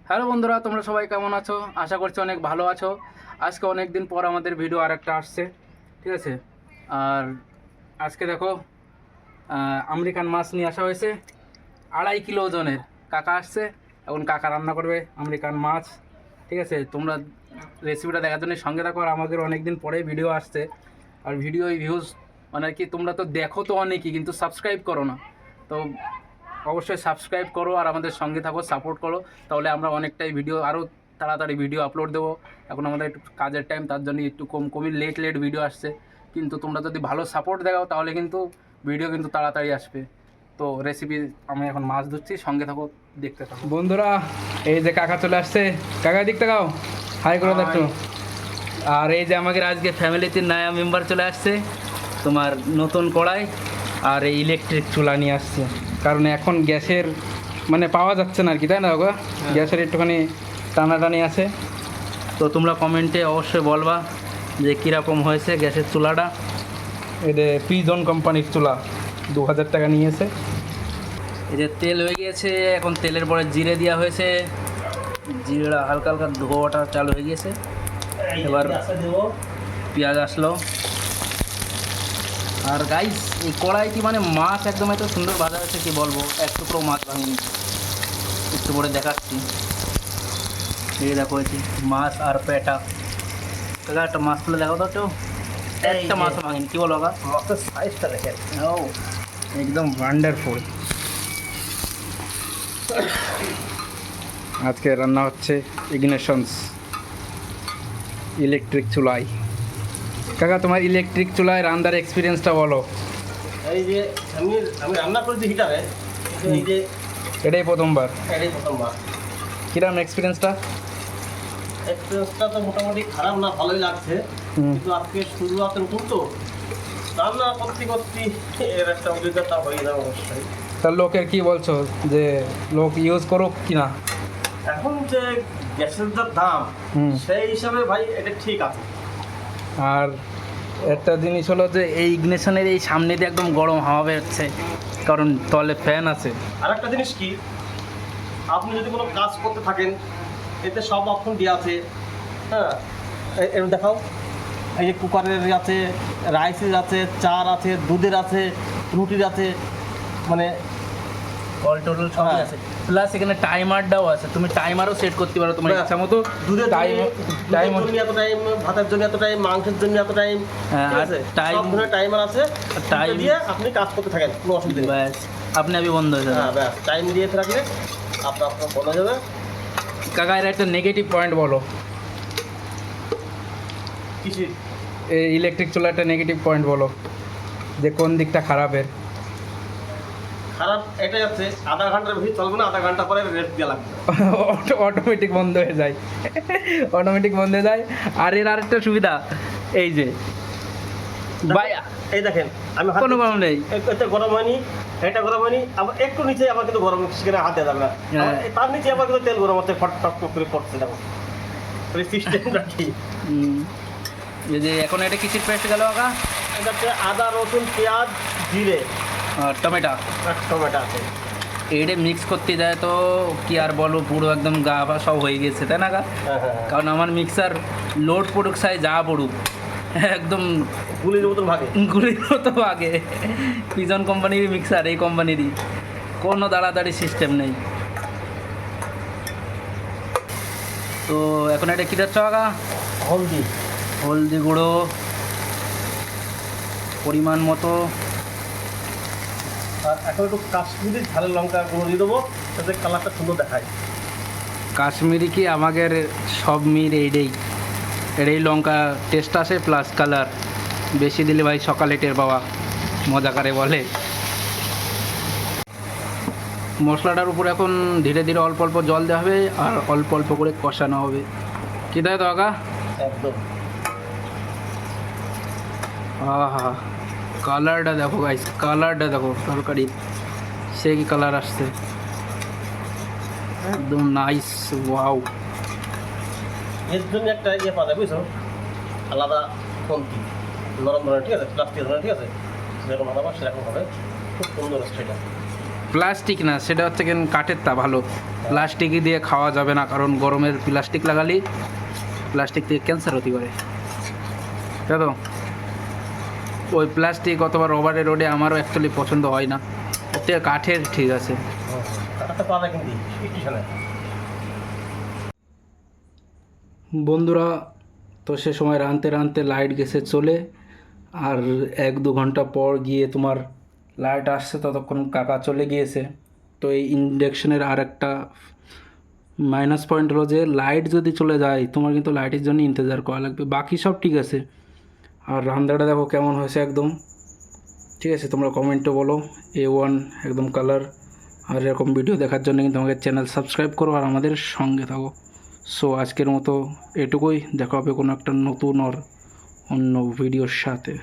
Hello বন্ধুরা, তোমরা সবাই কেমন আছো? আশা করছি অনেক ভালো আছো। আজকে অনেক দিন পর আমাদের ভিডিও আরেকটা আসছে, ঠিক আছে। আর আজকে দেখো আমেরিকান মাছ নিয়ে আসা হয়েছে 2.5 কিলো ওজনের। কাকা আসছে, এখন কাকা রান্না করবে আমেরিকান মাছ, ঠিক আছে। তোমরা রেসিপিটা দেখার জন্য সঙ্গে থাকো। আর আমাদের অনেক দিন পরে ভিডিও আসছে, আর ভিডিও ভিউজ মানে কি, তোমরা তো দেখো তো অনেকই, কিন্তু সাবস্ক্রাইব করো না। তো অবশ্যই সাবস্ক্রাইব করো আর আমাদের সঙ্গে থাকো, সাপোর্ট করো, তাহলে আমরা অনেকটাই ভিডিও আরও তাড়াতাড়ি ভিডিও আপলোড দেবো। এখন আমাদের একটু কাজের টাইম, তার জন্য একটু কমই লেট ভিডিও আসছে, কিন্তু তোমরা যদি ভালো সাপোর্ট দেখাও তাহলে কিন্তু ভিডিও কিন্তু তাড়াতাড়ি আসবে। তো রেসিপি আমি এখন মাছ ধরছি, সঙ্গে থাকো, দেখতে থাকো। বন্ধুরা, এই যে কাকা চলে আসছে, কাকা দেখতে গাও, হাই করে দেখো। আর এই যে আমাদের আজকে ফ্যামিলিতে নয়া মেম্বার চলে আসছে, তোমার নতুন কড়াই আর এই ইলেকট্রিক চুলা নিয়ে আসছে। কারণ এখন গ্যাসের মানে পাওয়া যাচ্ছে না আর কি, তাই না গো? গ্যাসের একটুখানি টানাটানি আছে। তো তোমরা কমেন্টে অবশ্যই বলবা যে কীরকম হয়েছে গ্যাসের চুলাটা। এটা পিজন কোম্পানির চুলা, 2000 টাকা নিয়েছে। এই যে তেল হয়ে গিয়েছে, এখন তেলের পরে জিরে দেওয়া হয়েছে, জিরেটা হালকা হালকা ধোয়াটা চালু হয়ে গিয়েছে। এবার পেঁয়াজ আসলো। আর গাইস, এই কড়াইটি মানে মাছ একদম এত সুন্দর ভাজা হয়েছে, কি বলবো, এক টুকরো মাছ ভাঙিনি। একটু পরে দেখাচ্ছি। এই দেখো হয়েছে মাছ আর পেটা। কাকা একটা মাছ তুলে দেখো তো, কেউ একটা মাছ ভাঙিনি, কি বলো কাকা? মাছের সাইজটা দেখেন, ও একদম ওয়ান্ডারফুল। আজকে রান্না হচ্ছে ইগনিশনস ইলেকট্রিক চুলায়। কাকা, তোমার ইলেকট্রিক চুলায় রান্নার এক্সপিরিয়েন্সটা বলো। এই যে আমি রান্না করেছি হিটারে, এই যে এটাই প্রথমবার। প্রথমবার। কিরকম এক্সপিরিয়েন্সটা তো মোটামুটি খারাপ না, ভালোই লাগছে। কিন্তু আজকে শুরুয়াত নতুন তো, রান্না করতে করতে এর একটা অভিজ্ঞতা হয়ে যাবে অবশ্যই। তার লোকের কি বলছো, যে লোক ইউজ করুক কিনা? এখন যে গ্যাসের যা দাম, সেই হিসাবে ভাই এটা ঠিক আছে। আর একটা জিনিস হলো যে এই ইগনিশনের এই সামনে দিয়ে একদম গরম হাওয়া বেরোচ্ছে, কারণ তলে ফ্যান আছে। আর একটা জিনিস কি, আপনি যদি কোনো কাজ করতে থাকেন, এতে সব অপশন দেওয়া আছে। হ্যাঁ, এর দেখাও, এই যে কুকারের আছে, রাইসের আছে, চার আছে, দুধের আছে, রুটির আছে, মানে অল টোটাল সব আছে। প্লাস এখানে টাইমারটাও আছে, তুমি টাইমারও সেট করতে পারো তোমার ইচ্ছা মতো। দুধের টাইম জন্য এত টাইম, ভাতের জন্য এত টাইম, মাংসের জন্য এত টাইম, ঠিক আছে? সব ধরনের টাইমার আছে, টাইম দিয়ে আপনি কাজ করতে থাকেন, কোনো অসুবিধা নেই। ব্যাস, আপনি বন্ধ হয়ে যাবে। হ্যাঁ ব্যাস, টাইম দিয়ে রাখলে আপনার বন্ধ হয়ে যাবে। কাকা, এর একটা নেগেটিভ পয়েন্ট বলো। কিসের? এই ইলেকট্রিক চুলার একটা নেগেটিভ পয়েন্ট বলো, যে কোন দিকটা খারাপের। খারাপ এটা যাচ্ছে, আধা ঘন্টার বেশি চলবে না, আধা ঘন্টা পরে রেস্ট দেওয়া লাগবে, অটোমেটিক বন্ধ হয়ে যায়, অটোমেটিক বন্ধ হয়ে যায়। আর এর আরেকটা সুবিধা, এই যে ভাই, এই দেখেন আমি কোনো গরম নেই, এতে গরম হয়নি, এটা গরম হয়নি, আবার একটু নিচে আবার কিন্তু গরম, সেখানে হাত দেওয়া যাবে না। তার নিচে আবার কিন্তু তেল গরম হচ্ছে, ফট করে পড়ছে, দেখো সিস্টেমটা কি। এই যে এখন এটা কিসের পেস্ট গেল কাকা? এটা হচ্ছে আদা, রসুন, পেঁয়াজ, জিরে আর টমেটো আছে। এইটা মিক্স করতে যায় তো কি আর বলবো, পুরো একদম গা পা সব হয়ে গেছে, তাই না? কারণ আমার মিক্সার লোড পড়ুক সাই যা পড়ুক, একদম গুলির মতন ভাগে। পিজন কোম্পানির মিক্সার, এই কোম্পানিরই, কোনো দাঁড়াদাঁড়ি সিস্টেম নেই। তো এখন এটা কী দিচ্ছ কাকা? হলদি গুঁড়ো পরিমাণ মতো। আর এখন একটু কাশ্মীরি ঝালের লঙ্কা গুঁড়ো দিয়ে দেবো, যাতে কালারটা সুন্দর দেখায়। কাশ্মীরি কি আমাদের সব মির এটাই লঙ্কা টেস্ট আসে, প্লাস কালার। বেশি দিলে ভাই সকালে টের পাওয়া, মজা করে বলে। মশলাটার উপর এখন ধীরে ধীরে অল্প অল্প জল দেওয়া হবে, আর অল্প অল্প করে কষানো হবে। কী দেয় তো কাকা? একদম। আহা, কালারটা দেখো গাইস, কালারটা দেখো, তরকারি সে কি কালার আসছে, একদম নাইস, ওয়াও। এর জন্য একটা ইয়ে পাওয়া যায়, বুঝছো, আলাদা পন্থী, নরম ধরনের, ঠিক আছে, প্লাস্টিক ধরনের, ঠিক আছে, যেরকম বানাবো সেরকম হবে, খুব সুন্দর সেটা। প্লাস্টিক না, সেটা হচ্ছে কেন কাঠের তা ভালো। প্লাস্টিকই দিয়ে খাওয়া যাবে না, কারণ গরমের প্লাস্টিক লাগালে প্লাস্টিক থেকে ক্যান্সার হতে পারে, তাই তো। ওই প্লাস্টিক অথবা রবারের রোডে আমারও অ্যাকচুয়ালি পছন্দ হয় না, ওর থেকে কাঠের ঠিক আছে। কাটাতে পারবে কিন্তু পিছনে। বন্ধুরা, তো সে সময় রাঁধতে রাঁধতে লাইট গেছে চলে, আর 1-2 ঘন্টা পর গিয়ে তোমার লাইট আসছে, ততক্ষণ কাকা চলে গিয়েছে। তো এই ইন্ডাকশনের আর একটা মাইনাস পয়েন্ট হলো যে লাইট যদি চলে যায় তোমার কিন্তু লাইটের জন্য ইন্তজার করা লাগবে, বাকি সব ঠিক আছে। আর রান্নাটা দেখো কেমন হয়েছে একদম, ঠিক আছে। তোমরা কমেন্টে বলো A1 একদম কালার। আর এরকম ভিডিও দেখার জন্য কিন্তু আমাদের চ্যানেল সাবস্ক্রাইব করো আর আমাদের সঙ্গে থাকো। সো আজকের মতো এটুকুই, দেখা হবে কোনো একটা নতুন আর অন্য ভিডিওর সাথে।